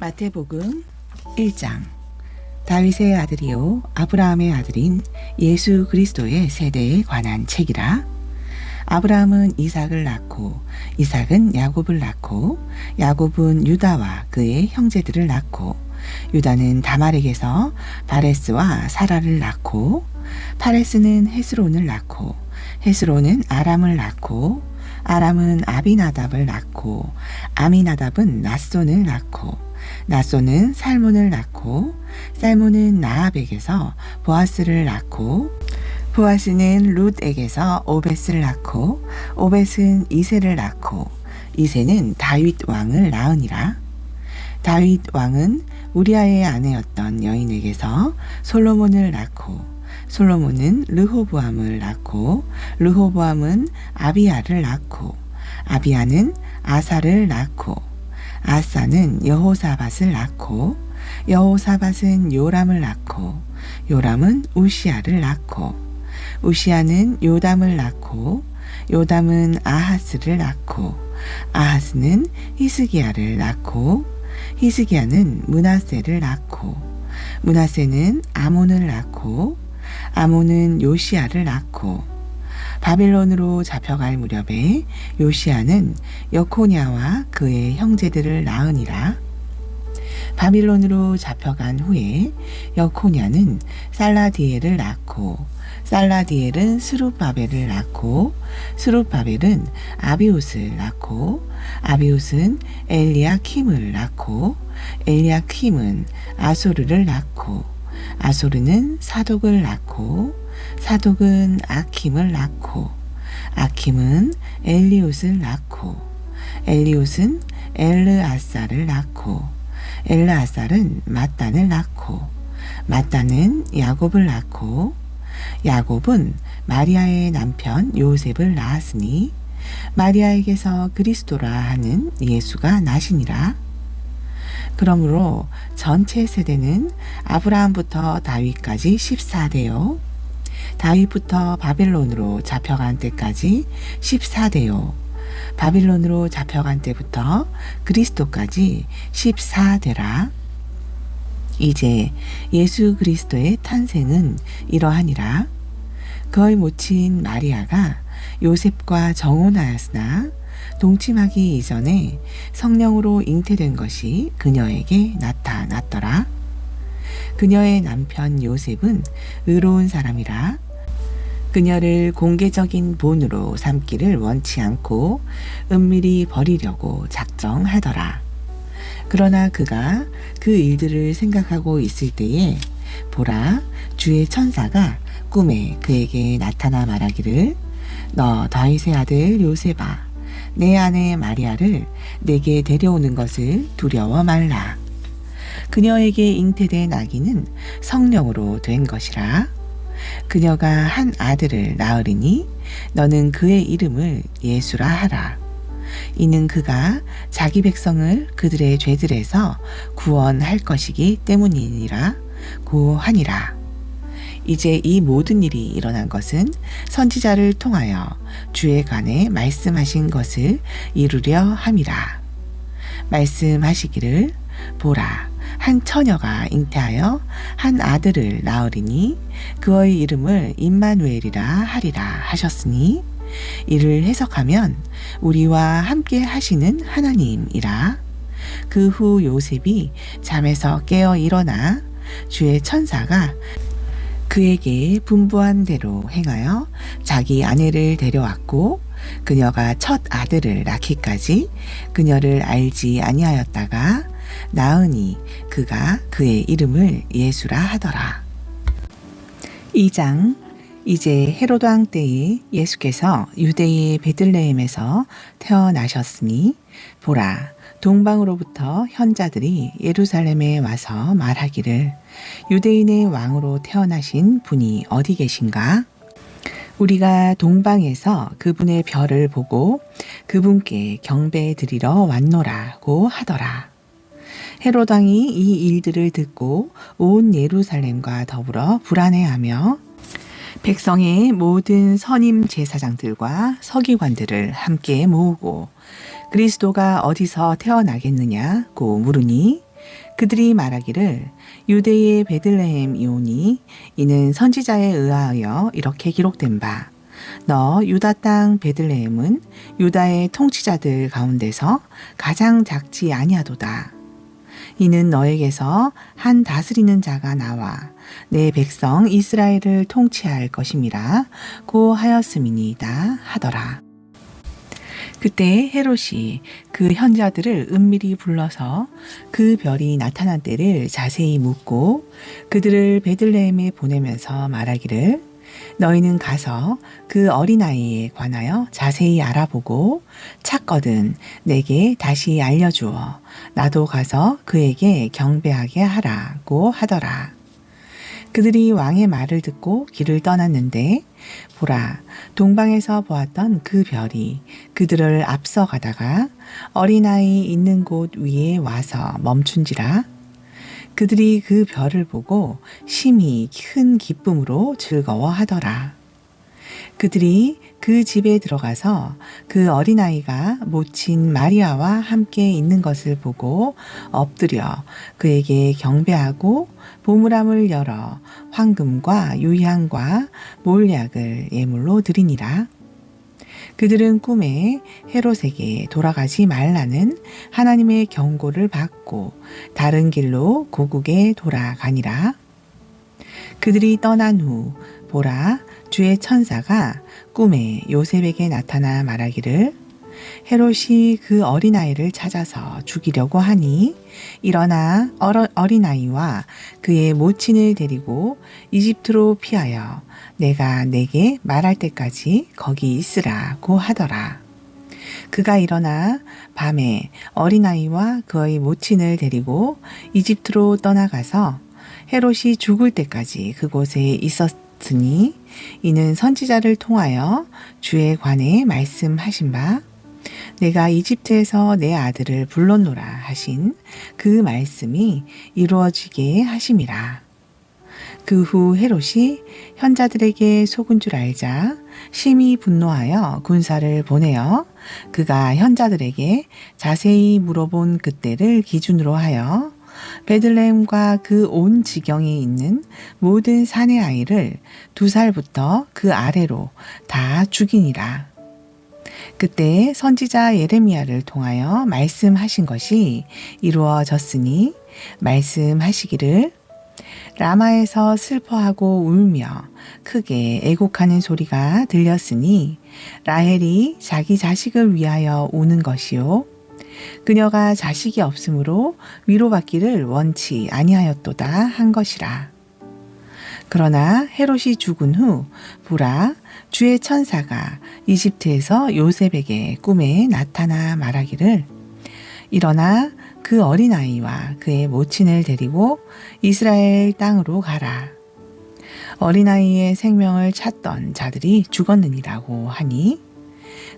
마태복음 1장. 다윗의 아들이요 아브라함의 아들인 예수 그리스도의 세대에 관한 책이라. 아브라함은 이삭을 낳고 이삭은 야곱을 낳고 야곱은 유다와 그의 형제들을 낳고 유다는 다말에게서 바레스와 사라를 낳고 파레스는 헤스론을 낳고 헤스론은 아람을 낳고 아람은 아비나답을 낳고 아미나답은 낫손을 낳고 낫손은 살몬을 낳고 살몬은 나압에게서 보아스를 낳고 보아스는 룻에게서 오벳을 낳고 오벳은 이새를 낳고 이새는 다윗 왕을 낳으니라. 다윗 왕은 우리아의 아내였던 여인에게서 솔로몬을 낳고 솔로몬은 르호보암을 낳고 르호보암은 아비야를 낳고 아비야는 아사를 낳고 아사는 여호사밧을 낳고 여호사밧은 요람을 낳고 요람은 우시야를 낳고 우시야는 요담을 낳고 요담은 아하스를 낳고 아하스는 히스기야를 낳고 히스기야는 므낫세를 낳고 므낫세는 아몬을 낳고 아몬은 요시야를 낳고 바빌론으로 잡혀갈 무렵에 요시야는 여코냐와 그의 형제들을 낳으니라. 바빌론으로 잡혀간 후에 여코냐는 살라디엘을 낳고 살라디엘은 스룹바벨을 낳고 스룹바벨은 아비웃을 낳고 아비웃은 엘리야킴을 낳고 엘리야킴은 아소르를 낳고 아소르는 사독을 낳고 사독은 아킴을 낳고 아킴은 엘리웃을 낳고 엘리웃은 엘르아살을 낳고 엘르아살은 mat단을 낳고 mat단은 야곱을 낳고 야곱은 마리아의 남편 요셉을 낳았으니 마리아에게서 그리스도라 하는 예수가 나시니라. 그러므로 전체 세대는 아브라함부터 다윗까지 14대요. 다윗부터 바빌론으로 잡혀간 때까지 14대요. 바빌론으로 잡혀간 때부터 그리스도까지 14대라. 이제 예수 그리스도의 탄생은 이러하니라. 그의 모친 마리아가 요셉과 정혼하였으나 동침하기 이전에 성령으로 잉태된 것이 그녀에게 나타났더라. 그녀의 남편 요셉은 의로운 사람이라. 그녀를 공개적인 본으로 삼기를 원치 않고 은밀히 버리려고 작정하더라. 그러나 그가 그 일들을 생각하고 있을 때에 보라, 주의 천사가 꿈에 그에게 나타나 말하기를 너 다윗의 아들 요셉아, 내 아내 마리아를 내게 데려오는 것을 두려워 말라. 그녀에게 잉태된 아기는 성령으로 된 것이라. 그녀가 한 아들을 낳으리니 너는 그의 이름을 예수라 하라. 이는 그가 자기 백성을 그들의 죄들에서 구원할 것이기 때문이니라 고하니라. 이제 이 모든 일이 일어난 것은 선지자를 통하여 주에 관해 말씀하신 것을 이루려 함이라. 말씀하시기를 보라, 한 처녀가 잉태하여 한 아들을 낳으리니 그의 이름을 임마누엘이라 하리라 하셨으니 이를 해석하면 우리와 함께 하시는 하나님이라. 그 후 요셉이 잠에서 깨어 일어나 주의 천사가 그에게 분부한 대로 행하여 자기 아내를 데려왔고 그녀가 첫 아들을 낳기까지 그녀를 알지 아니하였다가 낳으니 그가 그의 이름을 예수라 하더라. 2장. 이제 헤로드 왕 때에 예수께서 유대의 베들레헴에서 태어나셨으니 보라, 동방으로부터 현자들이 예루살렘에 와서 말하기를 유대인의 왕으로 태어나신 분이 어디 계신가? 우리가 동방에서 그분의 별을 보고 그분께 경배 드리러 왔노라고 하더라. 헤로드 왕이 이 일들을 듣고 온 예루살렘과 더불어 불안해하며 백성의 모든 선임 제사장들과 서기관들을 함께 모으고 그리스도가 어디서 태어나겠느냐고 물으니 그들이 말하기를 유대의 베들레헴이오니 이는 선지자에 의하여 이렇게 기록된 바 너 유다 땅 베들레헴은 유다의 통치자들 가운데서 가장 작지 아니하도다. 이는 너에게서 한 다스리는 자가 나와 내 백성 이스라엘을 통치할 것임이라 고 하였음이니이다 하더라. 그때 헤롯이 그 현자들을 은밀히 불러서 그 별이 나타난 때를 자세히 묻고 그들을 베들레헴에 보내면서 말하기를 너희는 가서 그 어린아이에 관하여 자세히 알아보고 찾거든 내게 다시 알려주어 나도 가서 그에게 경배하게 하라고 하더라. 그들이 왕의 말을 듣고 길을 떠났는데 보라 동방에서 보았던 그 별이 그들을 앞서 가다가 어린아이 있는 곳 위에 와서 멈춘지라. 그들이 그 별을 보고 심히 큰 기쁨으로 즐거워하더라. 그들이 그 집에 들어가서 그 어린아이가 모친 마리아와 함께 있는 것을 보고 엎드려 그에게 경배하고 보물함을 열어 황금과 유향과 몰약을 예물로 드리니라. 그들은 꿈에 헤롯에게 돌아가지 말라는 하나님의 경고를 받고 다른 길로 고국에 돌아가니라. 그들이 떠난 후 보라 주의 천사가 꿈에 요셉에게 나타나 말하기를 헤롯이 그 어린아이를 찾아서 죽이려고 하니 일어나 어린아이와 그의 모친을 데리고 이집트로 피하여 내가 내게 말할 때까지 거기 있으라고 하더라. 그가 일어나 밤에 어린아이와 그의 모친을 데리고 이집트로 떠나가서 헤롯이 죽을 때까지 그곳에 있었으니 이는 선지자를 통하여 주에 관해 말씀하신 바 내가 이집트에서 내 아들을 불렀노라 하신 그 말씀이 이루어지게 하심이라. 그 후 헤롯이 현자들에게 속은 줄 알자 심히 분노하여 군사를 보내어 그가 현자들에게 자세히 물어본 그때를 기준으로 하여 베들레헴과 그 온 지경에 있는 모든 사내 아이를 2살부터 그 아래로 다 죽이니라. 그때 선지자 예레미야를 통하여 말씀하신 것이 이루어졌으니 말씀하시기를 라마에서 슬퍼하고 울며 크게 애곡하는 소리가 들렸으니 라헬이 자기 자식을 위하여 우는 것이요 그녀가 자식이 없으므로 위로받기를 원치 아니하였도다 한 것이라. 그러나 헤롯이 죽은 후 보라 주의 천사가 이집트에서 요셉에게 꿈에 나타나 말하기를 일어나 그 어린아이와 그의 모친을 데리고 이스라엘 땅으로 가라. 어린아이의 생명을 찾던 자들이 죽었느니라고 하니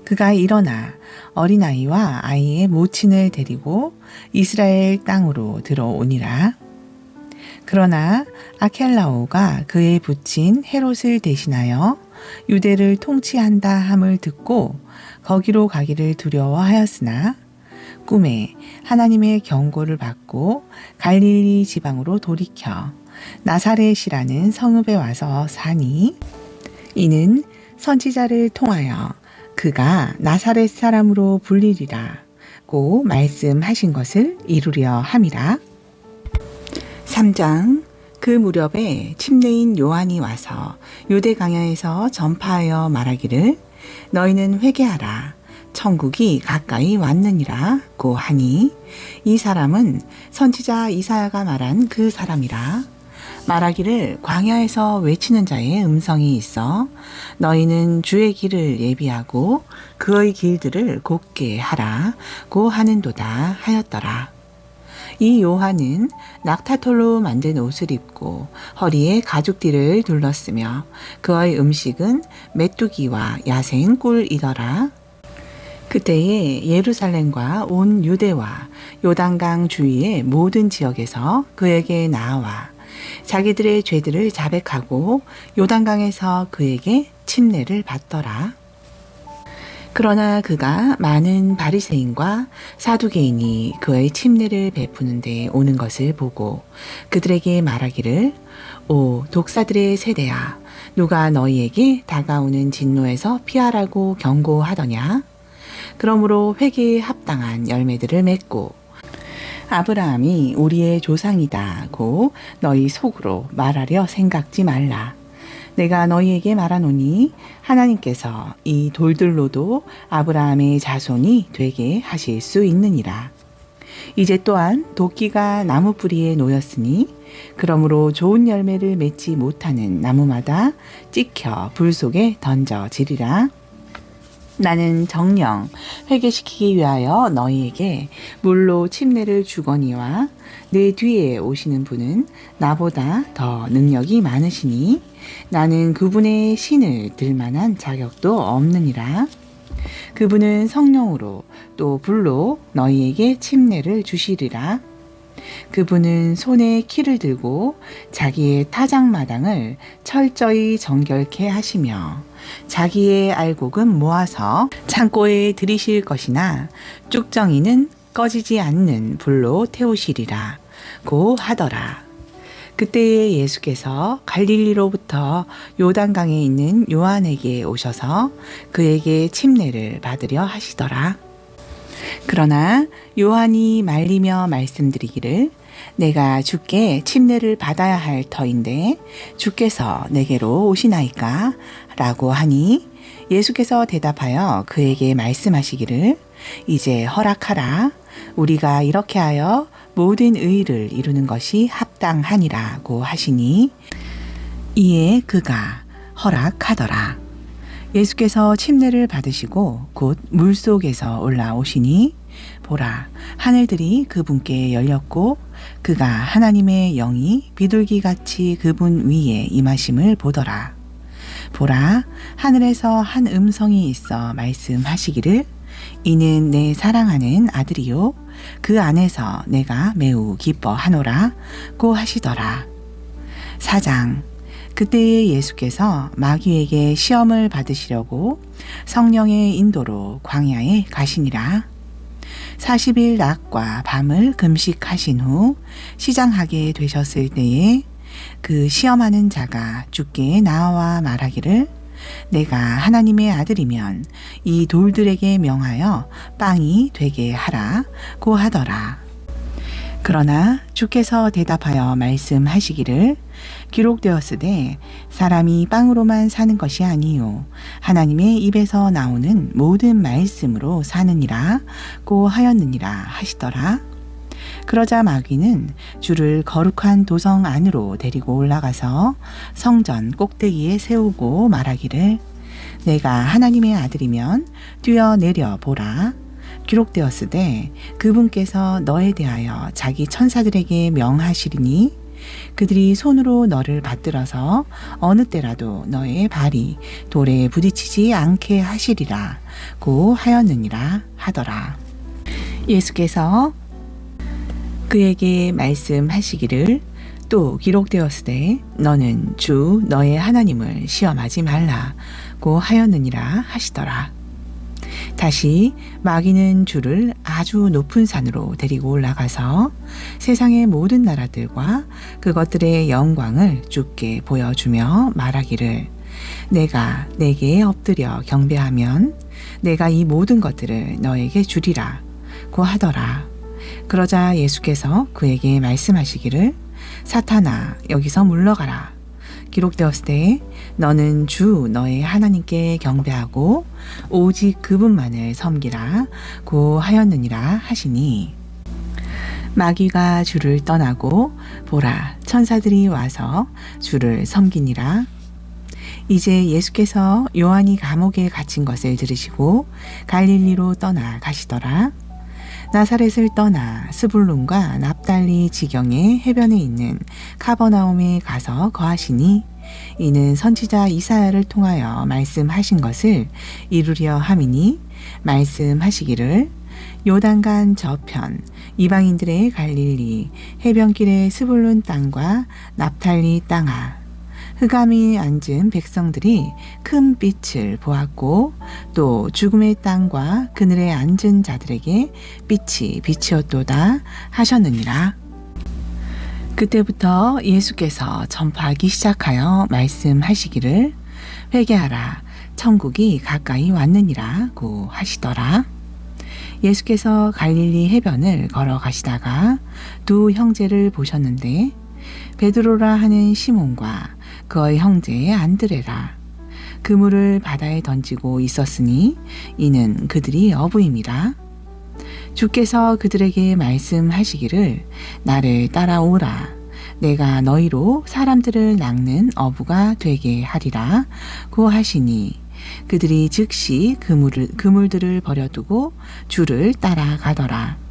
그가 일어나 어린아이와 아이의 모친을 데리고 이스라엘 땅으로 들어오니라. 그러나 아켈라오가 그의 부친 헤롯을 대신하여 유대를 통치한다 함을 듣고 거기로 가기를 두려워하였으나 꿈에 하나님의 경고를 받고 갈릴리 지방으로 돌이켜 나사렛이라는 성읍에 와서 사니 이는 선지자를 통하여 그가 나사렛 사람으로 불리리라고 말씀하신 것을 이루려 함이라. 3장 그 무렵에 침례인 요한이 와서 유대 강야에서 전파하여 말하기를 너희는 회개하라 천국이 가까이 왔느니라고 하니 이 사람은 선지자 이사야가 말한 그 사람이라. 말하기를 광야에서 외치는 자의 음성이 있어 너희는 주의 길을 예비하고 그의 길들을 곧게 하라고 하는도다 하였더라. 이 요한은 낙타털로 만든 옷을 입고 허리에 가죽띠를 둘렀으며 그의 음식은 메뚜기와 야생 꿀이더라. 그때에 예루살렘과 온 유대와 요단강 주위의 모든 지역에서 그에게 나와 자기들의 죄들을 자백하고 요단강에서 그에게 침례를 받더라. 그러나 그가 많은 바리새인과 사두개인이 그의 침례를 베푸는 데 오는 것을 보고 그들에게 말하기를 오 독사들의 세대야 누가 너희에게 다가오는 진노에서 피하라고 경고하더냐 그러므로 회개에 합당한 열매들을 맺고 아브라함이 우리의 조상이다고 너희 속으로 말하려 생각지 말라. 내가 너희에게 말하노니 하나님께서 이 돌들로도 아브라함의 자손이 되게 하실 수 있느니라. 이제 또한 도끼가 나무 뿌리에 놓였으니 그러므로 좋은 열매를 맺지 못하는 나무마다 찍혀 불 속에 던져지리라. 나는 정녕 회개시키기 위하여 너희에게 물로 침례를 주거니와 내 뒤에 오시는 분은 나보다 더 능력이 많으시니 나는 그분의 신을 들 만한 자격도 없느니라. 그분은 성령으로 또 불로 너희에게 침례를 주시리라. 그분은 손에 키를 들고 자기의 타작마당을 철저히 정결케 하시며 자기의 알곡은 모아서 창고에 들이실 것이나 쭉정이는 꺼지지 않는 불로 태우시리라 고 하더라. 그때에 예수께서 갈릴리로부터 요단강에 있는 요한에게 오셔서 그에게 침례를 받으려 하시더라. 그러나 요한이 말리며 말씀드리기를 내가 주께 침례를 받아야 할 터인데 주께서 내게로 오시나이까? 라고 하니 예수께서 대답하여 그에게 말씀하시기를 이제 허락하라. 우리가 이렇게 하여 모든 의를 이루는 것이 합당하니라고 하시니 이에 그가 허락하더라. 예수께서 침례를 받으시고 곧 물속에서 올라오시니 보라 하늘들이 그분께 열렸고 그가 하나님의 영이 비둘기같이 그분 위에 임하심을 보더라. 보라 하늘에서 한 음성이 있어 말씀하시기를 이는 내 사랑하는 아들이요 그 안에서 내가 매우 기뻐하노라 고 하시더라. 4장 그때에 예수께서 마귀에게 시험을 받으시려고 성령의 인도로 광야에 가시니라. 40일 낮과 밤을 금식하신 후 시장하게 되셨을 때에 그 시험하는 자가 주께 나와 말하기를 내가 하나님의 아들이면 이 돌들에게 명하여 빵이 되게 하라고 하더라. 그러나 주께서 대답하여 말씀하시기를 기록되었으되 사람이 빵으로만 사는 것이 아니요 하나님의 입에서 나오는 모든 말씀으로 사느니라고 하였느니라 하시더라. 그러자 마귀는 주를 거룩한 도성 안으로 데리고 올라가서 성전 꼭대기에 세우고 말하기를 내가 하나님의 아들이면 뛰어내려 보라. 기록되었으되 그분께서 너에 대하여 자기 천사들에게 명하시리니 그들이 손으로 너를 받들어서 어느 때라도 너의 발이 돌에 부딪히지 않게 하시리라 고 하였느니라 하더라. 예수께서 그에게 말씀하시기를 또 기록되었으되 너는 주 너의 하나님을 시험하지 말라고 하였느니라 하시더라. 다시 마귀는 주를 아주 높은 산으로 데리고 올라가서 세상의 모든 나라들과 그것들의 영광을 주께 보여주며 말하기를 내가 내게 엎드려 경배하면 내가 이 모든 것들을 너에게 주리라 고 하더라. 그러자 예수께서 그에게 말씀하시기를 사탄아 여기서 물러가라. 기록되었을 너는 주 너의 하나님께 경배하고 오직 그분만을 섬기라 고 하였느니라 하시니 마귀가 주를 떠나고 보라 천사들이 와서 주를 섬기니라. 이제 예수께서 요한이 감옥에 갇힌 것을 들으시고 갈릴리로 떠나 가시더라. 나사렛을 떠나 스불론과 납달리 지경의 해변에 있는 카버나움에 가서 거하시니 이는 선지자 이사야를 통하여 말씀하신 것을 이루려 함이니 말씀하시기를 요단강 저편 이방인들의 갈릴리 해변길의 스불론 땅과 납달리 땅아 흑암이 앉은 백성들이 큰 빛을 보았고 또 죽음의 땅과 그늘에 앉은 자들에게 빛이 비치었도다 하셨느니라. 그때부터 예수께서 전파하기 시작하여 말씀하시기를 회개하라 천국이 가까이 왔느니라고 하시더라. 예수께서 갈릴리 해변을 걸어가시다가 두 형제를 보셨는데 베드로라 하는 시몬과 그의 형제 안드레라. 그물을 바다에 던지고 있었으니 이는 그들이 어부임이라. 주께서 그들에게 말씀하시기를 나를 따라오라. 내가 너희로 사람들을 낚는 어부가 되게 하리라. 고 하시니 그들이 즉시 그물들을 버려두고 주를 따라가더라.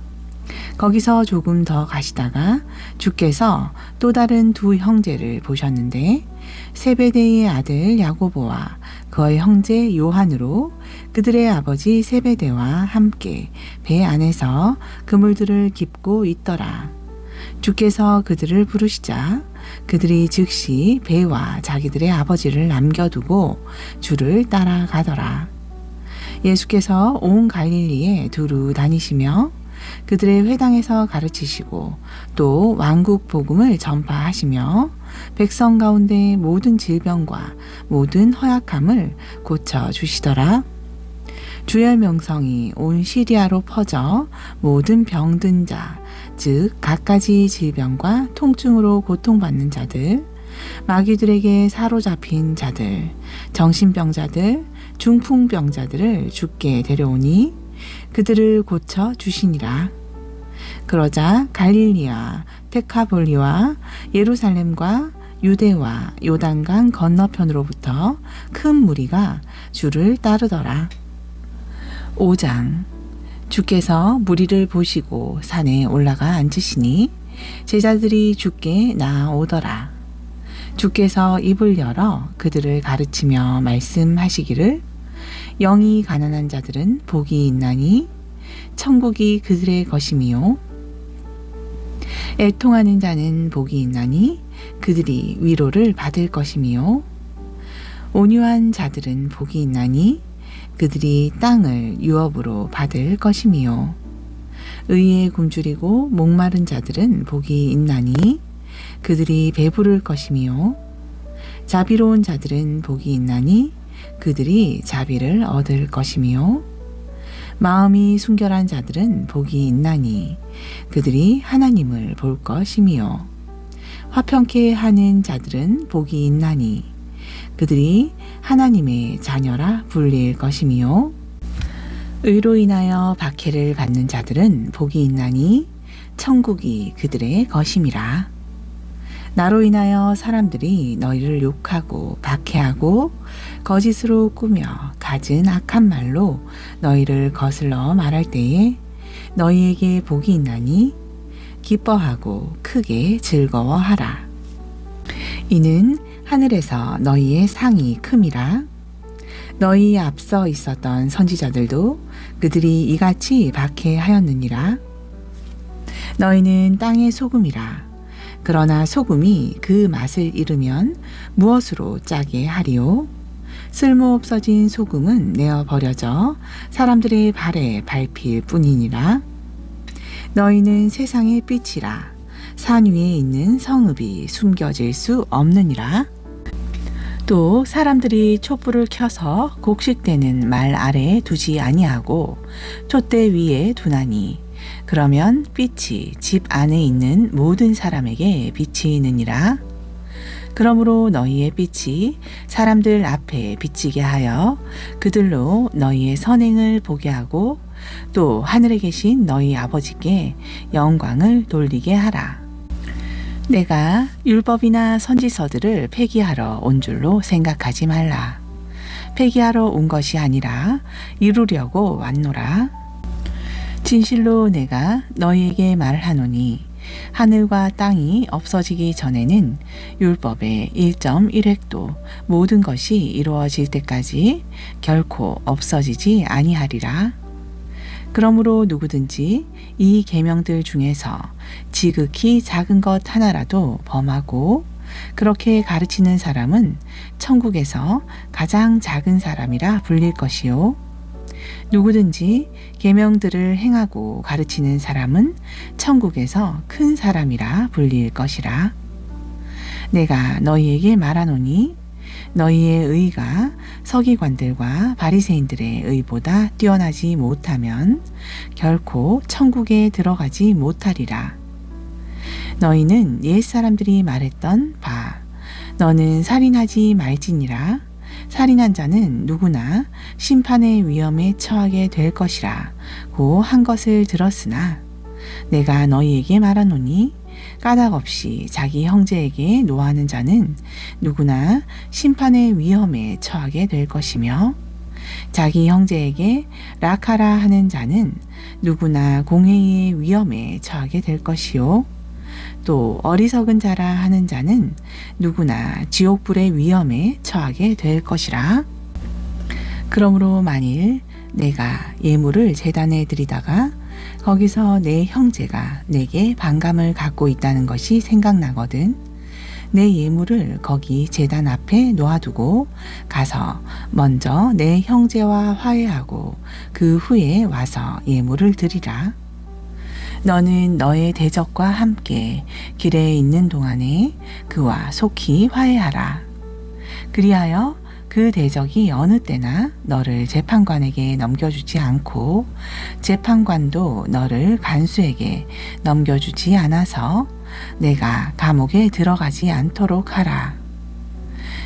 거기서 조금 더 가시다가 주께서 또 다른 두 형제를 보셨는데 세베대의 아들 야고보와 그의 형제 요한으로 그들의 아버지 세베대와 함께 배 안에서 그물들을 깁고 있더라. 주께서 그들을 부르시자 그들이 즉시 배와 자기들의 아버지를 남겨두고 주를 따라가더라. 예수께서 온 갈릴리에 두루 다니시며 그들의 회당에서 가르치시고 또 왕국 복음을 전파하시며 백성 가운데 모든 질병과 모든 허약함을 고쳐주시더라. 주의 명성이 온 시리아로 퍼져 모든 병든 자, 즉 갖가지 질병과 통증으로 고통받는 자들, 마귀들에게 사로잡힌 자들, 정신병자들, 중풍병자들을 주께 데려오니 그들을 고쳐 주시니라. 그러자 갈릴리와 데카볼리와 예루살렘과 유대와 요단강 건너편으로부터 큰 무리가 주를 따르더라. 5장. 주께서 무리를 보시고 산에 올라가 앉으시니 제자들이 주께 나아오더라. 주께서 입을 열어 그들을 가르치며 말씀하시기를 영이 가난한 자들은 복이 있나니 천국이 그들의 것이미요. 애통하는 자는 복이 있나니 그들이 위로를 받을 것이미요. 온유한 자들은 복이 있나니 그들이 땅을 유업으로 받을 것이미요. 의에 굶주리고 목마른 자들은 복이 있나니 그들이 배부를 것이미요. 자비로운 자들은 복이 있나니 그들이 자비를 얻을 것이미요. 마음이 순결한 자들은 복이 있나니 그들이 하나님을 볼 것이미요. 화평케 하는 자들은 복이 있나니 그들이 하나님의 자녀라 불릴 것이미요. 의로 인하여 박해를 받는 자들은 복이 있나니 천국이 그들의 것임이라. 나로 인하여 사람들이 너희를 욕하고 박해하고 거짓으로 꾸며 갖은 악한 말로 너희를 거슬러 말할 때에 너희에게 복이 있나니 기뻐하고 크게 즐거워하라. 이는 하늘에서 너희의 상이 큼이라. 너희 앞서 있었던 선지자들도 그들이 이같이 박해하였느니라. 너희는 땅의 소금이라. 그러나 소금이 그 맛을 잃으면 무엇으로 짜게 하리요? 쓸모없어진 소금은 내어 버려져 사람들의 발에 밟힐 뿐이니라. 너희는 세상의 빛이라. 산 위에 있는 성읍이 숨겨질 수 없느니라. 또 사람들이 촛불을 켜서 곡식되는 말 아래에 두지 아니하고 촛대 위에 두나니 그러면 빛이 집 안에 있는 모든 사람에게 비치느니라. 그러므로 너희의 빛이 사람들 앞에 비치게 하여 그들로 너희의 선행을 보게 하고 또 하늘에 계신 너희 아버지께 영광을 돌리게 하라. 내가 율법이나 선지서들을 폐기하러 온 줄로 생각하지 말라. 폐기하러 온 것이 아니라 이루려고 왔노라. 진실로 내가 너희에게 말하노니 하늘과 땅이 없어지기 전에는 율법의 1.1획도 모든 것이 이루어질 때까지 결코 없어지지 아니하리라. 그러므로 누구든지 이 계명들 중에서 지극히 작은 것 하나라도 범하고 그렇게 가르치는 사람은 천국에서 가장 작은 사람이라 불릴 것이요. 누구든지 계명들을 행하고 가르치는 사람은 천국에서 큰 사람이라 불릴 것이라. 내가 너희에게 말하노니 너희의 의가 서기관들과 바리새인들의 의보다 뛰어나지 못하면 결코 천국에 들어가지 못하리라. 너희는 옛사람들이 말했던 바 너는 살인하지 말지니라. 살인한 자는 누구나 심판의 위험에 처하게 될 것이라 고 한 것을 들었으나 내가 너희에게 말하노니 까닭 없이 자기 형제에게 노하는 자는 누구나 심판의 위험에 처하게 될 것이며 자기 형제에게 락하라 하는 자는 누구나 공회의 위험에 처하게 될 것이요. 또 어리석은 자라 하는 자는 누구나 지옥불의 위험에 처하게 될 것이라. 그러므로 만일 내가 예물을 제단에 드리다가 거기서 내 형제가 내게 반감을 갖고 있다는 것이 생각나거든 내 예물을 거기 제단 앞에 놓아두고 가서 먼저 내 형제와 화해하고 그 후에 와서 예물을 드리라. 너는 너의 대적과 함께 길에 있는 동안에 그와 속히 화해하라. 그리하여 그 대적이 어느 때나 너를 재판관에게 넘겨주지 않고 재판관도 너를 간수에게 넘겨주지 않아서 내가 감옥에 들어가지 않도록 하라.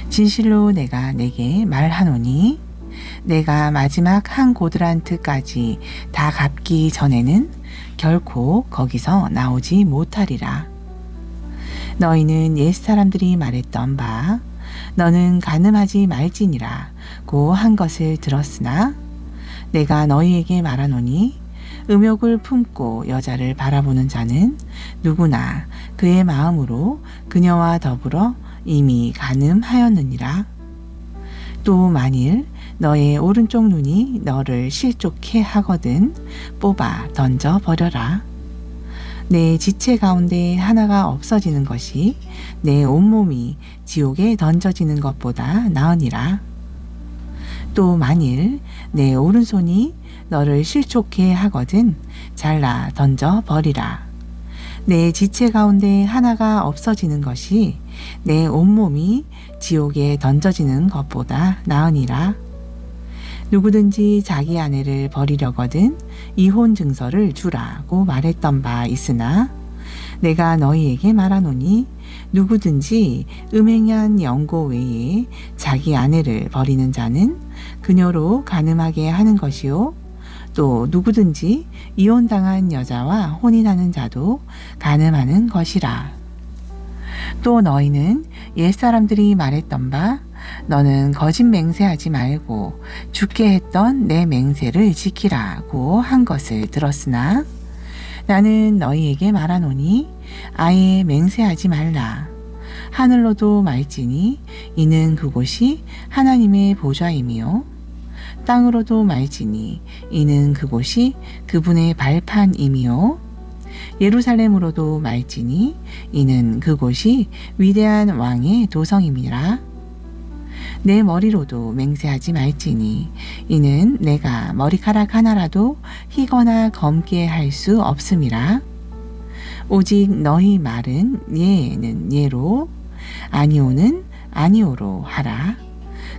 진실로 내가 내게 말하노니 내가 마지막 한 고드란트까지 다 갚기 전에는 결코 거기서 나오지 못하리라. 너희는 옛사람들이 말했던 바 너는 간음하지 말지니라 고 한 것을 들었으나 내가 너희에게 말하노니 음욕을 품고 여자를 바라보는 자는 누구나 그의 마음으로 그녀와 더불어 이미 간음하였느니라. 또 만일 너의 오른쪽 눈이 너를 실족해 하거든 뽑아 던져 버려라. 내 지체 가운데 하나가 없어지는 것이 내 온몸이 지옥에 던져지는 것보다 나으니라. 또 만일 내 오른손이 너를 실족해 하거든 잘라 던져 버리라. 내 지체 가운데 하나가 없어지는 것이 내 온몸이 지옥에 던져지는 것보다 나으니라. 누구든지 자기 아내를 버리려거든 이혼 증서를 주라고 말했던 바 있으나 내가 너희에게 말하노니 누구든지 음행한 영고 외에 자기 아내를 버리는 자는 그녀로 간음하게 하는 것이요. 또 누구든지 이혼당한 여자와 혼인하는 자도 간음하는 것이라. 또 너희는 옛사람들이 말했던 바 너는 거짓 맹세하지 말고 죽게 했던 내 맹세를 지키라고 한 것을 들었으나 나는 너희에게 말하노니 아예 맹세하지 말라. 하늘로도 말지니 이는 그곳이 하나님의 보좌이며 땅으로도 말지니 이는 그곳이 그분의 발판이며 예루살렘으로도 말지니 이는 그곳이 위대한 왕의 도성임이라. 내 머리로도 맹세하지 말지니 이는 내가 머리카락 하나라도 희거나 검게 할 수 없음이라. 오직 너희 말은 예는 예로 아니오는 아니오로 하라.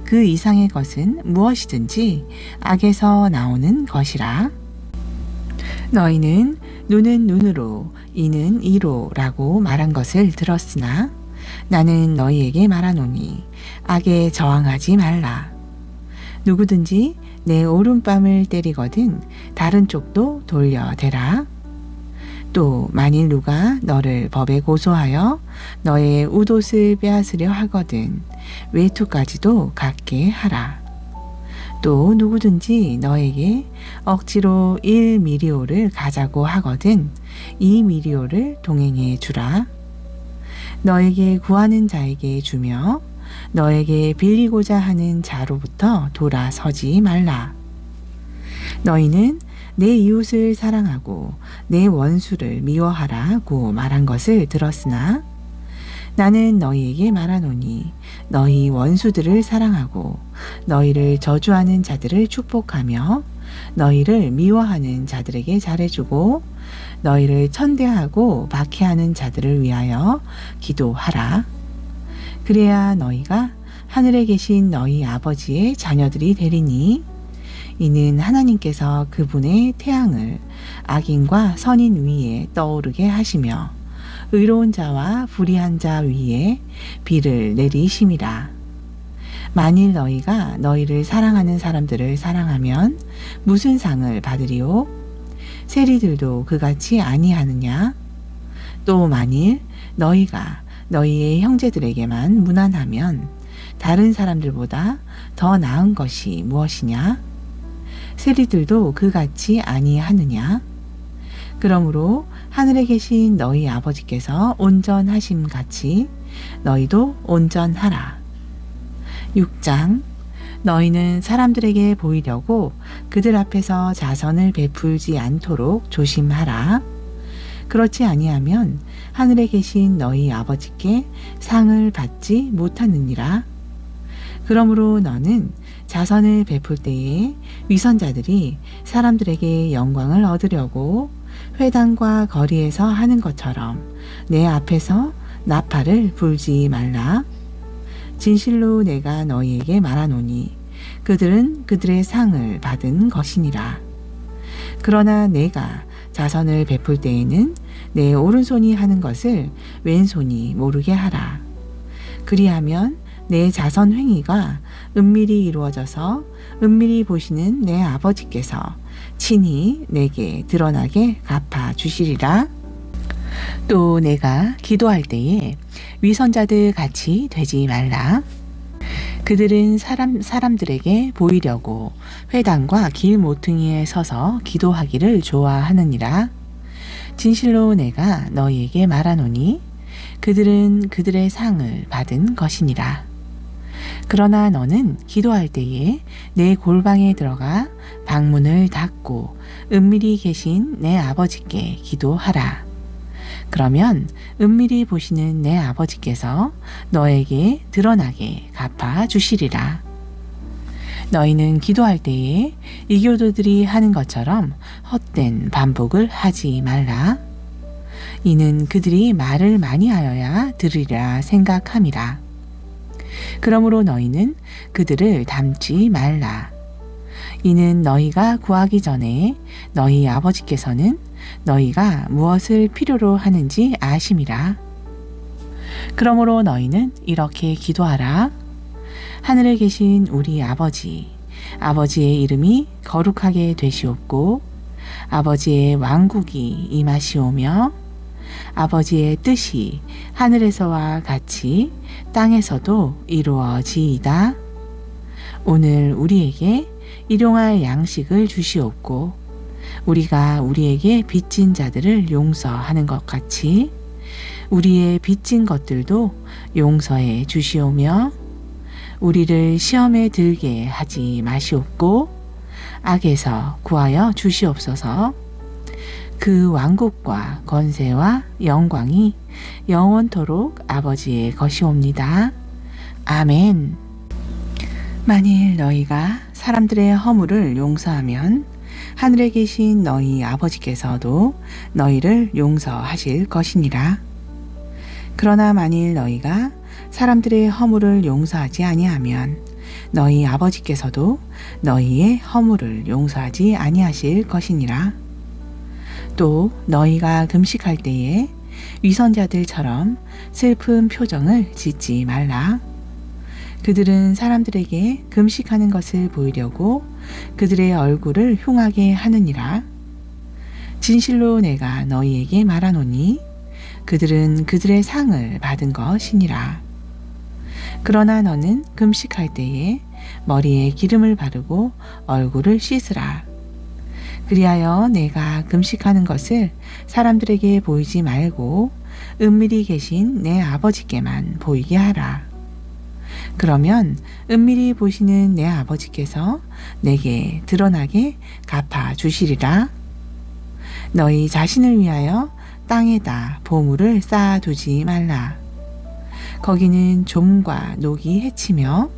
그 이상의 것은 무엇이든지 악에서 나오는 것이라. 너희는 눈은 눈으로 이는 이로 라고 말한 것을 들었으나 나는 너희에게 말하노니 악에 저항하지 말라. 누구든지 내 오른뺨을 때리거든 다른 쪽도 돌려대라. 또 만일 누가 너를 법에 고소하여 너의 웃옷을 빼앗으려 하거든 외투까지도 갖게 하라. 또 누구든지 너에게 억지로 1미리오를 가자고 하거든 2미리오를 동행해 주라. 너에게 구하는 자에게 주며 너에게 빌리고자 하는 자로부터 돌아서지 말라. 너희는 내 이웃을 사랑하고 내 원수를 미워하라고 말한 것을 들었으나 나는 너희에게 말하노니 너희 원수들을 사랑하고 너희를 저주하는 자들을 축복하며 너희를 미워하는 자들에게 잘해주고 너희를 천대하고 박해하는 자들을 위하여 기도하라. 그래야 너희가 하늘에 계신 너희 아버지의 자녀들이 되리니 이는 하나님께서 그분의 태양을 악인과 선인 위에 떠오르게 하시며 의로운 자와 불의한 자 위에 비를 내리심이라. 만일 너희가 너희를 사랑하는 사람들을 사랑하면 무슨 상을 받으리요? 세리들도 그같이 아니하느냐? 또 만일 너희가 너희의 형제들에게만 무난하면 다른 사람들보다 더 나은 것이 무엇이냐? 세리들도 그같이 아니하느냐? 그러므로 하늘에 계신 너희 아버지께서 온전하심 같이 너희도 온전하라. 6장. 너희는 사람들에게 보이려고 그들 앞에서 자선을 베풀지 않도록 조심하라. 그렇지 아니하면 하늘에 계신 너희 아버지께 상을 받지 못하느니라. 그러므로 너는 자선을 베풀 때에 위선자들이 사람들에게 영광을 얻으려고 회당과 거리에서 하는 것처럼 내 앞에서 나팔을 불지 말라. 진실로 내가 너희에게 말하노니 그들은 그들의 상을 받은 것이니라. 그러나 내가 자선을 베풀 때에는 내 오른손이 하는 것을 왼손이 모르게 하라. 그리하면 내 자선 행위가 은밀히 이루어져서 은밀히 보시는 내 아버지께서 친히 내게 드러나게 갚아 주시리라. 또 내가 기도할 때에 위선자들 같이 되지 말라. 그들은 사람들에게 보이려고 회당과 길 모퉁이에 서서 기도하기를 좋아하느니라. 진실로 내가 너희에게 말하노니 그들은 그들의 상을 받은 것이니라. 그러나 너는 기도할 때에 내 골방에 들어가 방문을 닫고 은밀히 계신 내 아버지께 기도하라. 그러면 은밀히 보시는 내 아버지께서 너에게 드러나게 갚아 주시리라. 너희는 기도할 때에 이교도들이 하는 것처럼 헛된 반복을 하지 말라. 이는 그들이 말을 많이 하여야 들으리라 생각함이라. 그러므로 너희는 그들을 닮지 말라. 이는 너희가 구하기 전에 너희 아버지께서는 너희가 무엇을 필요로 하는지 아심이라. 그러므로 너희는 이렇게 기도하라. 하늘에 계신 우리 아버지, 아버지의 이름이 거룩하게 되시옵고 아버지의 왕국이 임하시오며 아버지의 뜻이 하늘에서와 같이 땅에서도 이루어지이다. 오늘 우리에게 일용할 양식을 주시옵고 우리가 우리에게 빚진 자들을 용서하는 것 같이 우리의 빚진 것들도 용서해 주시오며 우리를 시험에 들게 하지 마시옵고 악에서 구하여 주시옵소서. 그 왕국과 권세와 영광이 영원토록 아버지의 것이옵니다. 아멘. 만일 너희가 사람들의 허물을 용서하면 하늘에 계신 너희 아버지께서도 너희를 용서하실 것이니라. 그러나 만일 너희가 사람들의 허물을 용서하지 아니하면 너희 아버지께서도 너희의 허물을 용서하지 아니하실 것이니라. 또 너희가 금식할 때에 위선자들처럼 슬픈 표정을 짓지 말라. 그들은 사람들에게 금식하는 것을 보이려고 그들의 얼굴을 흉하게 하느니라. 진실로 내가 너희에게 말하노니 그들은 그들의 상을 받은 것이니라. 그러나 너는 금식할 때에 머리에 기름을 바르고 얼굴을 씻으라. 그리하여 내가 금식하는 것을 사람들에게 보이지 말고 은밀히 계신 내 아버지께만 보이게 하라. 그러면 은밀히 보시는 내 아버지께서 내게 드러나게 갚아 주시리라. 너희 자신을 위하여 땅에다 보물을 쌓아두지 말라. 거기는 좀과 녹이 해치며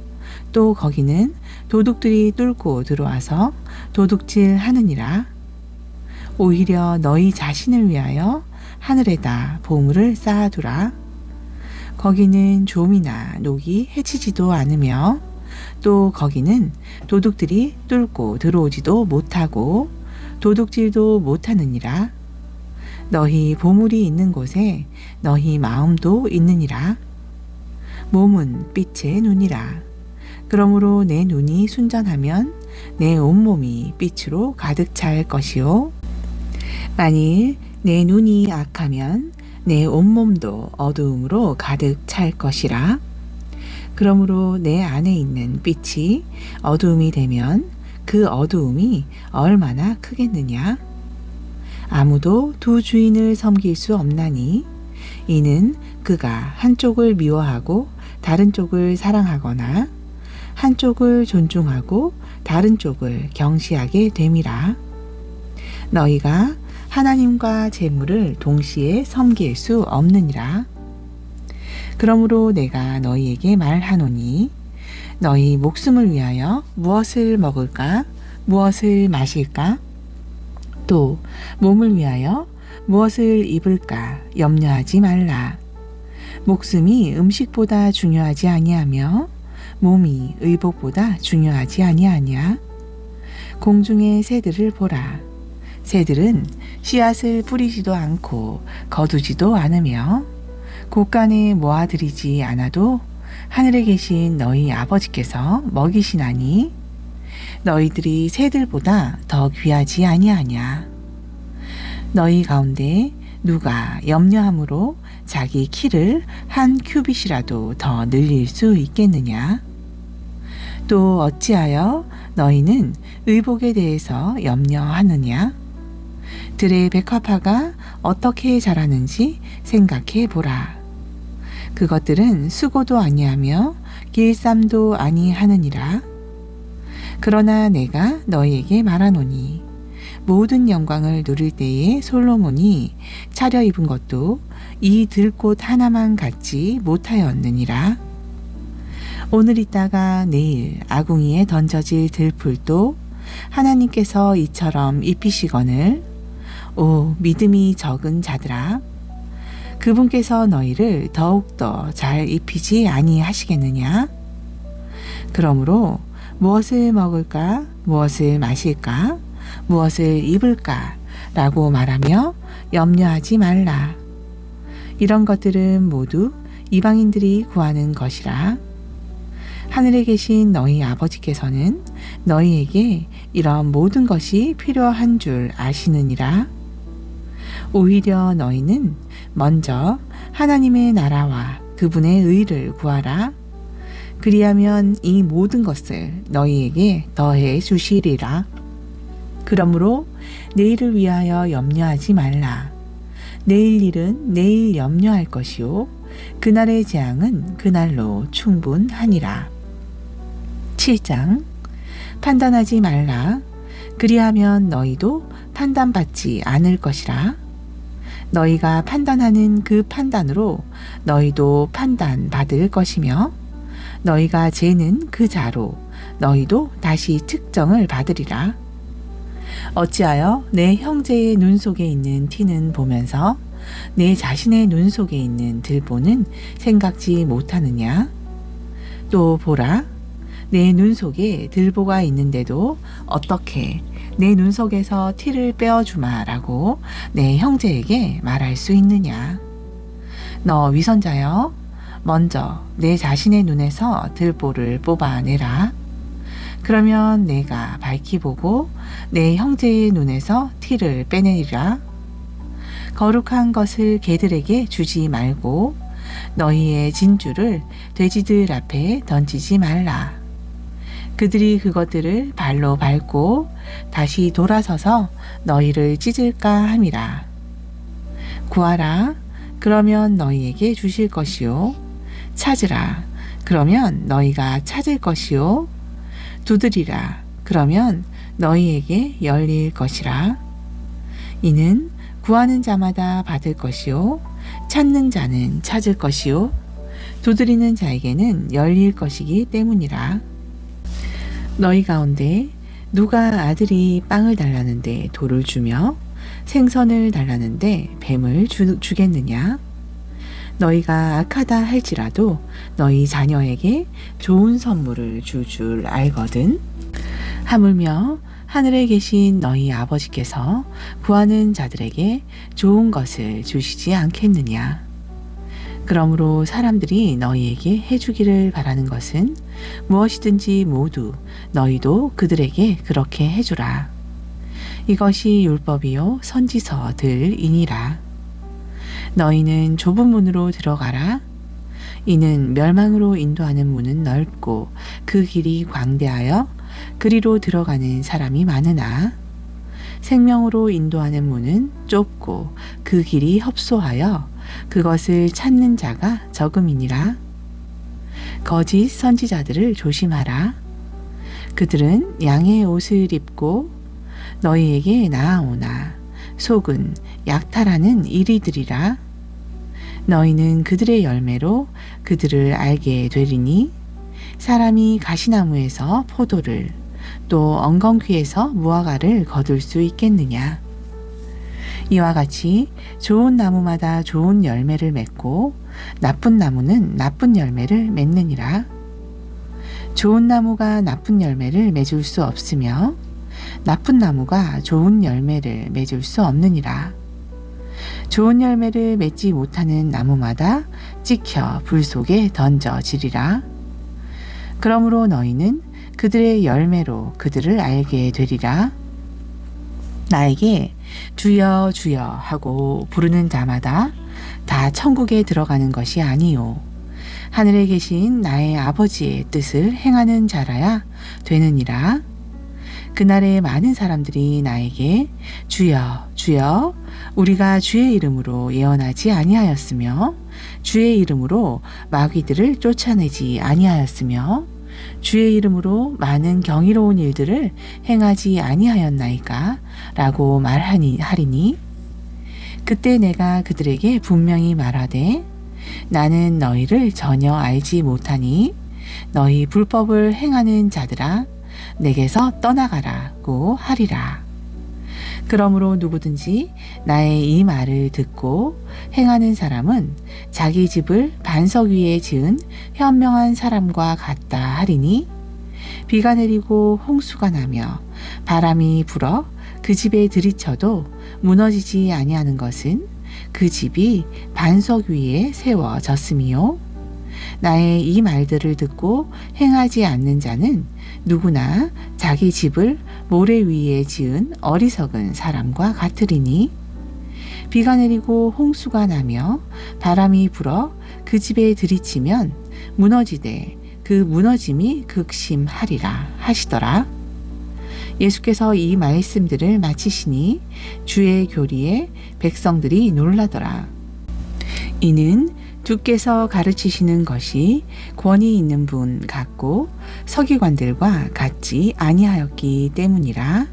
또 거기는 도둑들이 뚫고 들어와서 도둑질 하느니라. 오히려 너희 자신을 위하여 하늘에다 보물을 쌓아두라. 거기는 좀이나 녹이 해치지도 않으며 또 거기는 도둑들이 뚫고 들어오지도 못하고 도둑질도 못하느니라. 너희 보물이 있는 곳에 너희 마음도 있느니라. 몸은 빛의 눈이라. 그러므로 내 눈이 순전하면 내 온몸이 빛으로 가득 찰 것이요. 만일 내 눈이 악하면 내 온몸도 어두움으로 가득 찰 것이라. 그러므로 내 안에 있는 빛이 어두움이 되면 그 어두움이 얼마나 크겠느냐. 아무도 두 주인을 섬길 수 없나니 이는 그가 한쪽을 미워하고 다른 쪽을 사랑하거나 한쪽을 존중하고 다른 쪽을 경시하게 됨이라. 너희가 하나님과 재물을 동시에 섬길 수 없느니라. 그러므로 내가 너희에게 말하노니 너희 목숨을 위하여 무엇을 먹을까 무엇을 마실까 또 몸을 위하여 무엇을 입을까 염려하지 말라. 목숨이 음식보다 중요하지 아니하며 몸이 의복보다 중요하지 아니하냐. 공중의 새들을 보라. 새들은 씨앗을 뿌리지도 않고 거두지도 않으며 곳간에 모아들이지 않아도 하늘에 계신 너희 아버지께서 먹이시나니 너희들이 새들보다 더 귀하지 아니하냐. 너희 가운데 누가 염려함으로 자기 키를 한 큐빗이라도 더 늘릴 수 있겠느냐. 또 어찌하여 너희는 의복에 대해서 염려하느냐. 들의 백합화가 어떻게 자라는지 생각해 보라. 그것들은 수고도 아니하며 길쌈도 아니하느니라. 그러나 내가 너희에게 말하노니 모든 영광을 누릴 때에 솔로몬이 차려입은 것도 이 들꽃 하나만 갖지 못하였느니라. 오늘 있다가 내일 아궁이에 던져질 들풀도 하나님께서 이처럼 입히시거늘. 오 믿음이 적은 자들아, 그분께서 너희를 더욱더 잘 입히지 아니하시겠느냐. 그러므로 무엇을 먹을까 무엇을 마실까 무엇을 입을까 라고 말하며 염려하지 말라. 이런 것들은 모두 이방인들이 구하는 것이라. 하늘에 계신 너희 아버지께서는 너희에게 이런 모든 것이 필요한 줄 아시느니라. 오히려 너희는 먼저 하나님의 나라와 그분의 의를 구하라. 그리하면 이 모든 것을 너희에게 더해 주시리라. 그러므로 내일을 위하여 염려하지 말라. 내일 일은 내일 염려할 것이요 그날의 재앙은 그날로 충분하니라. 7장. 판단하지 말라. 그리하면 너희도 판단받지 않을 것이라. 너희가 판단하는 그 판단으로 너희도 판단받을 것이며 너희가 재는 그 자로 너희도 다시 측정을 받으리라. 어찌하여 내 형제의 눈 속에 있는 티는 보면서 내 자신의 눈 속에 있는 들보는 생각지 못하느냐. 또 보라, 내 눈 속에 들보가 있는데도 어떻게 내 눈 속에서 티를 빼어주마라고 내 형제에게 말할 수 있느냐. 너 위선자여, 먼저 내 자신의 눈에서 들보를 뽑아내라. 그러면 내가 밝히 보고 내 형제의 눈에서 티를 빼내리라. 거룩한 것을 개들에게 주지 말고 너희의 진주를 돼지들 앞에 던지지 말라. 그들이 그것들을 발로 밟고 다시 돌아서서 너희를 찢을까 함이라. 구하라. 그러면 너희에게 주실 것이요. 찾으라. 그러면 너희가 찾을 것이요. 두드리라. 그러면 너희에게 열릴 것이라. 이는 구하는 자마다 받을 것이요 찾는 자는 찾을 것이요 두드리는 자에게는 열릴 것이기 때문이라. 너희 가운데 누가 아들이 빵을 달라는데 돌을 주며 생선을 달라는데 뱀을 주겠느냐? 너희가 악하다 할지라도 너희 자녀에게 좋은 선물을 줄 알거든. 하물며 하늘에 계신 너희 아버지께서 구하는 자들에게 좋은 것을 주시지 않겠느냐? 그러므로 사람들이 너희에게 해주기를 바라는 것은 무엇이든지 모두 너희도 그들에게 그렇게 해주라. 이것이 율법이요 선지서들이니라. 너희는 좁은 문으로 들어가라. 이는 멸망으로 인도하는 문은 넓고 그 길이 광대하여 그리로 들어가는 사람이 많으나 생명으로 인도하는 문은 좁고 그 길이 협소하여 그것을 찾는 자가 적음이니라. 거짓 선지자들을 조심하라. 그들은 양의 옷을 입고 너희에게 나아오나 속은 약탈하는 이리들이라. 너희는 그들의 열매로 그들을 알게 되리니 사람이 가시나무에서 포도를 또 엉겅퀴에서 무화과를 거둘 수 있겠느냐. 이와 같이 좋은 나무마다 좋은 열매를 맺고 나쁜 나무는 나쁜 열매를 맺느니라. 좋은 나무가 나쁜 열매를 맺을 수 없으며 나쁜 나무가 좋은 열매를 맺을 수 없느니라. 좋은 열매를 맺지 못하는 나무마다 찍혀 불 속에 던져지리라. 그러므로 너희는 그들의 열매로 그들을 알게 되리라. 나에게 주여 주여 하고 부르는 자마다 다 천국에 들어가는 것이 아니요 하늘에 계신 나의 아버지의 뜻을 행하는 자라야 되느니라. 그날에 많은 사람들이 나에게 주여 주여 우리가 주의 이름으로 예언하지 아니하였으며 주의 이름으로 마귀들을 쫓아내지 아니하였으며 주의 이름으로 많은 경이로운 일들을 행하지 아니하였나이까 라고 하리니 그때 내가 그들에게 분명히 말하되 나는 너희를 전혀 알지 못하니 너희 불법을 행하는 자들아 내게서 떠나가라고 하리라. 그러므로 누구든지 나의 이 말을 듣고 행하는 사람은 자기 집을 반석 위에 지은 현명한 사람과 같다 하리니 비가 내리고 홍수가 나며 바람이 불어 그 집에 들이쳐도 무너지지 아니하는 것은 그 집이 반석 위에 세워졌음이요. 나의 이 말들을 듣고 행하지 않는 자는 누구나 자기 집을 모래 위에 지은 어리석은 사람과 같으리니 비가 내리고 홍수가 나며 바람이 불어 그 집에 들이치면 무너지되 그 무너짐이 극심하리라 하시더라. 예수께서 이 말씀들을 마치시니 주의 교리에 백성들이 놀라더라. 이는 주께서 가르치시는 것이 권위 있는 분 같고 서기관들과 같지 아니하였기 때문이라.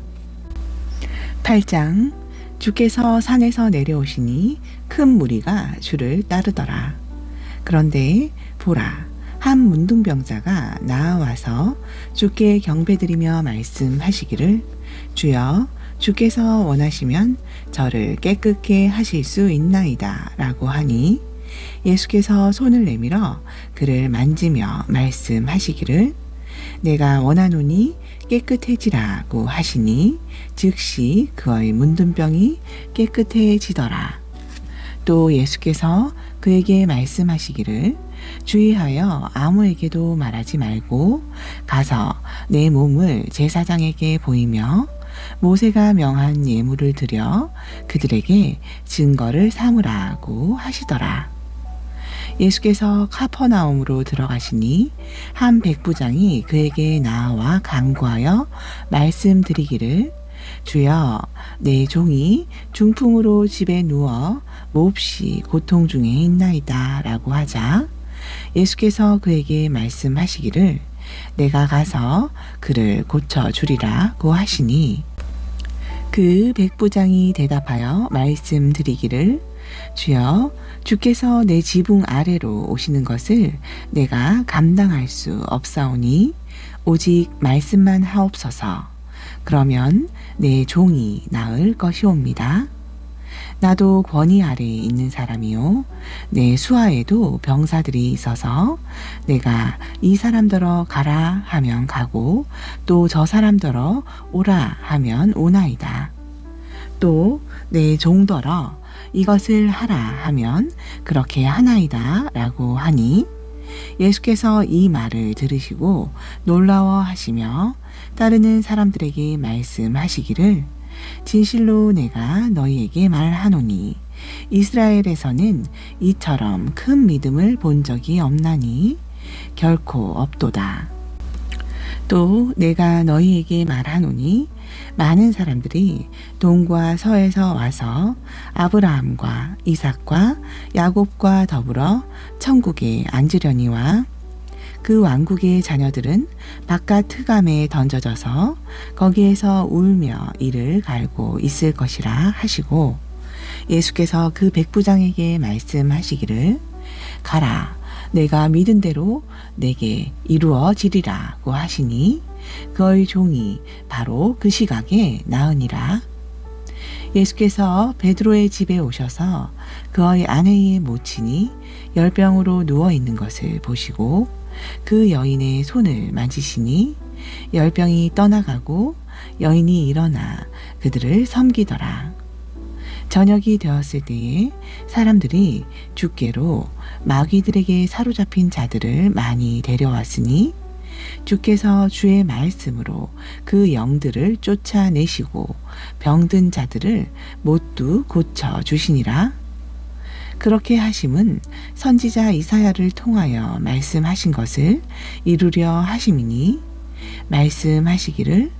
8장 주께서 산에서 내려오시니 큰 무리가 주를 따르더라. 그런데 보라 한 문둥병자가 나아와서 주께 경배드리며 말씀하시기를 주여 주께서 원하시면 저를 깨끗게 하실 수 있나이다 라고 하니 예수께서 손을 내밀어 그를 만지며 말씀하시기를 내가 원하노니 깨끗해지라고 하시니 즉시 그의 문둥병이 깨끗해지더라. 또 예수께서 그에게 말씀하시기를 주의하여 아무에게도 말하지 말고 가서 내 몸을 제사장에게 보이며 모세가 명한 예물을 드려 그들에게 증거를 삼으라고 하시더라. 예수께서 카퍼나움으로 들어가시니 한 백부장이 그에게 나와 간구하여 말씀드리기를 주여 내 종이 중풍으로 집에 누워 몹시 고통 중에 있나이다 라고 하자 예수께서 그에게 말씀하시기를 내가 가서 그를 고쳐주리라고 하시니 그 백부장이 대답하여 말씀드리기를 주여, 주께서 내 지붕 아래로 오시는 것을 내가 감당할 수 없사오니 오직 말씀만 하옵소서. 그러면 내 종이 나을 것이옵니다. 나도 권위 아래에 있는 사람이요, 내 수하에도 병사들이 있어서 내가 이 사람더러 가라 하면 가고 또 저 사람더러 오라 하면 오나이다. 또 내 종더러 이것을 하라 하면 그렇게 하나이다 라고 하니, 예수께서 이 말을 들으시고 놀라워하시며 따르는 사람들에게 말씀하시기를, 진실로 내가 너희에게 말하노니 이스라엘에서는 이처럼 큰 믿음을 본 적이 없나니 결코 없도다. 또 내가 너희에게 말하노니 많은 사람들이 동과 서에서 와서 아브라함과 이삭과 야곱과 더불어 천국에 앉으려니와 그 왕국의 자녀들은 바깥 흑암에 던져져서 거기에서 울며 이를 갈고 있을 것이라 하시고, 예수께서 그 백부장에게 말씀하시기를, 가라, 내가 믿은 대로 내게 이루어지리라고 하시니 그의 종이 바로 그 시각에 나으니라. 예수께서 베드로의 집에 오셔서 그의 아내의 모친이 열병으로 누워 있는 것을 보시고 그 여인의 손을 만지시니 열병이 떠나가고 여인이 일어나 그들을 섬기더라. 저녁이 되었을 때에 사람들이 주께로 마귀들에게 사로잡힌 자들을 많이 데려왔으니 주께서 주의 말씀으로 그 영들을 쫓아내시고 병든 자들을 모두 고쳐 주시니라. 그렇게 하심은 선지자 이사야를 통하여 말씀하신 것을 이루려 하심이니, 말씀하시기를,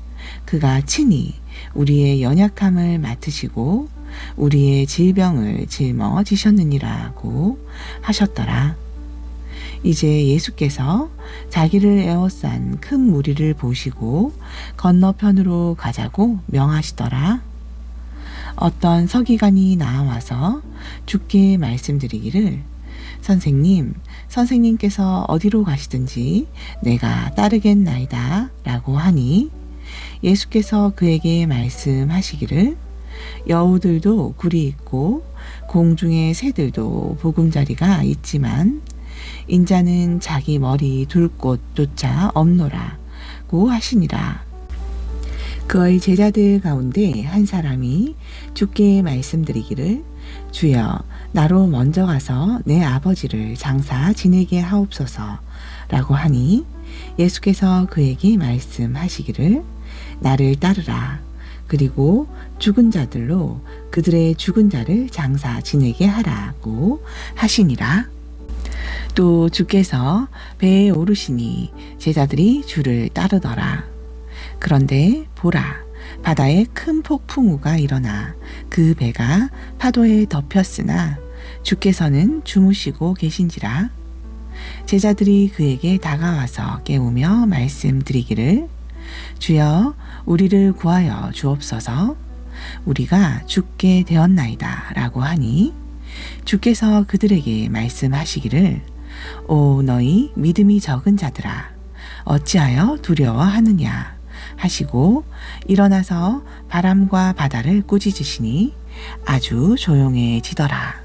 그가 친히 우리의 연약함을 맡으시고 우리의 질병을 짊어지셨느니라고 하셨더라. 이제 예수께서 자기를 에워싼 큰 무리를 보시고 건너편으로 가자고 명하시더라. 어떤 서기관이 나와서 주께 말씀드리기를, 선생님, 선생님께서 어디로 가시든지 내가 따르겠나이다 라고 하니, 예수께서 그에게 말씀하시기를, 여우들도 굴이 있고 공중의 새들도 보금자리가 있지만 인자는 자기 머리 둘 곳조차 없노라고 하시니라. 그의 제자들 가운데 한 사람이 주께 말씀드리기를, 주여, 나로 먼저 가서 내 아버지를 장사 지내게 하옵소서 라고 하니, 예수께서 그에게 말씀하시기를, 나를 따르라. 그리고 죽은 자들로 그들의 죽은 자를 장사 지내게 하라고 하시니라. 또 주께서 배에 오르시니 제자들이 주를 따르더라. 그런데 보라, 바다에 큰 폭풍우가 일어나 그 배가 파도에 덮였으나 주께서는 주무시고 계신지라. 제자들이 그에게 다가와서 깨우며 말씀드리기를, 주여, 우리를 구하여 주옵소서. 우리가 죽게 되었나이다 라고 하니, 주께서 그들에게 말씀하시기를, 오 너희 믿음이 적은 자들아, 어찌하여 두려워하느냐 하시고 일어나서 바람과 바다를 꾸짖으시니 아주 조용해지더라.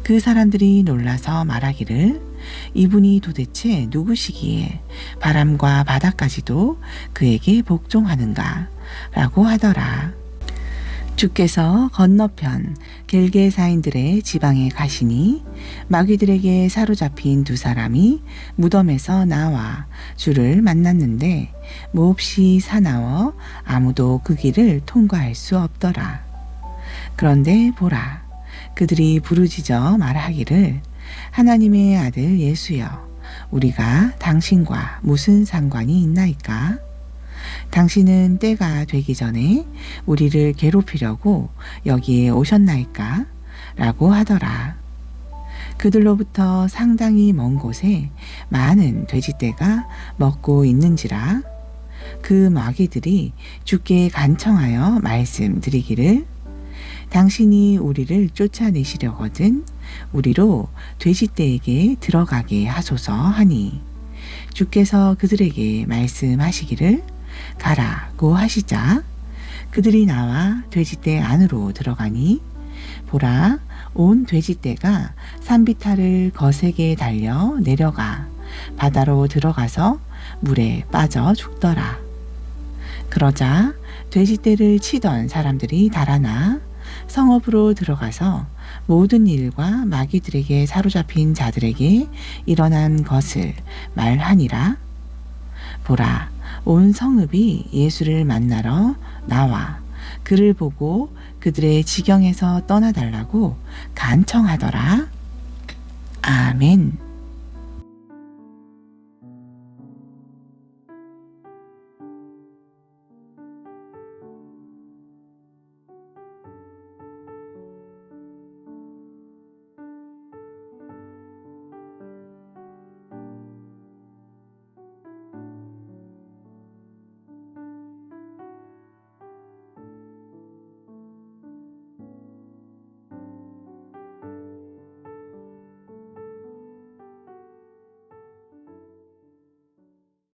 그 사람들이 놀라서 말하기를, 이분이 도대체 누구시기에 바람과 바다까지도 그에게 복종하는가 라고 하더라. 주께서 건너편 겔게사인들의 지방에 가시니 마귀들에게 사로잡힌 두 사람이 무덤에서 나와 주를 만났는데 몹시 사나워 아무도 그 길을 통과할 수 없더라. 그런데 보라, 그들이 부르짖어 말하기를, 하나님의 아들 예수여, 우리가 당신과 무슨 상관이 있나이까? 당신은 때가 되기 전에 우리를 괴롭히려고 여기에 오셨나이까? 라고 하더라. 그들로부터 상당히 먼 곳에 많은 돼지떼가 먹고 있는지라. 그 마귀들이 주께 간청하여 말씀드리기를, 당신이 우리를 쫓아내시려거든 우리로 돼지떼에게 들어가게 하소서 하니 주께서 그들에게 말씀하시기를 가라고 하시자 그들이 나와 돼지떼 안으로 들어가니 보라 온 돼지떼가 산비탈을 거세게 달려 내려가 바다로 들어가서 물에 빠져 죽더라. 그러자 돼지떼를 치던 사람들이 달아나 성읍으로 들어가서 모든 일과 마귀들에게 사로잡힌 자들에게 일어난 것을 말하니라. 보라, 온 성읍이 예수를 만나러 나와 그를 보고 그들의 지경에서 떠나달라고 간청하더라. 아멘.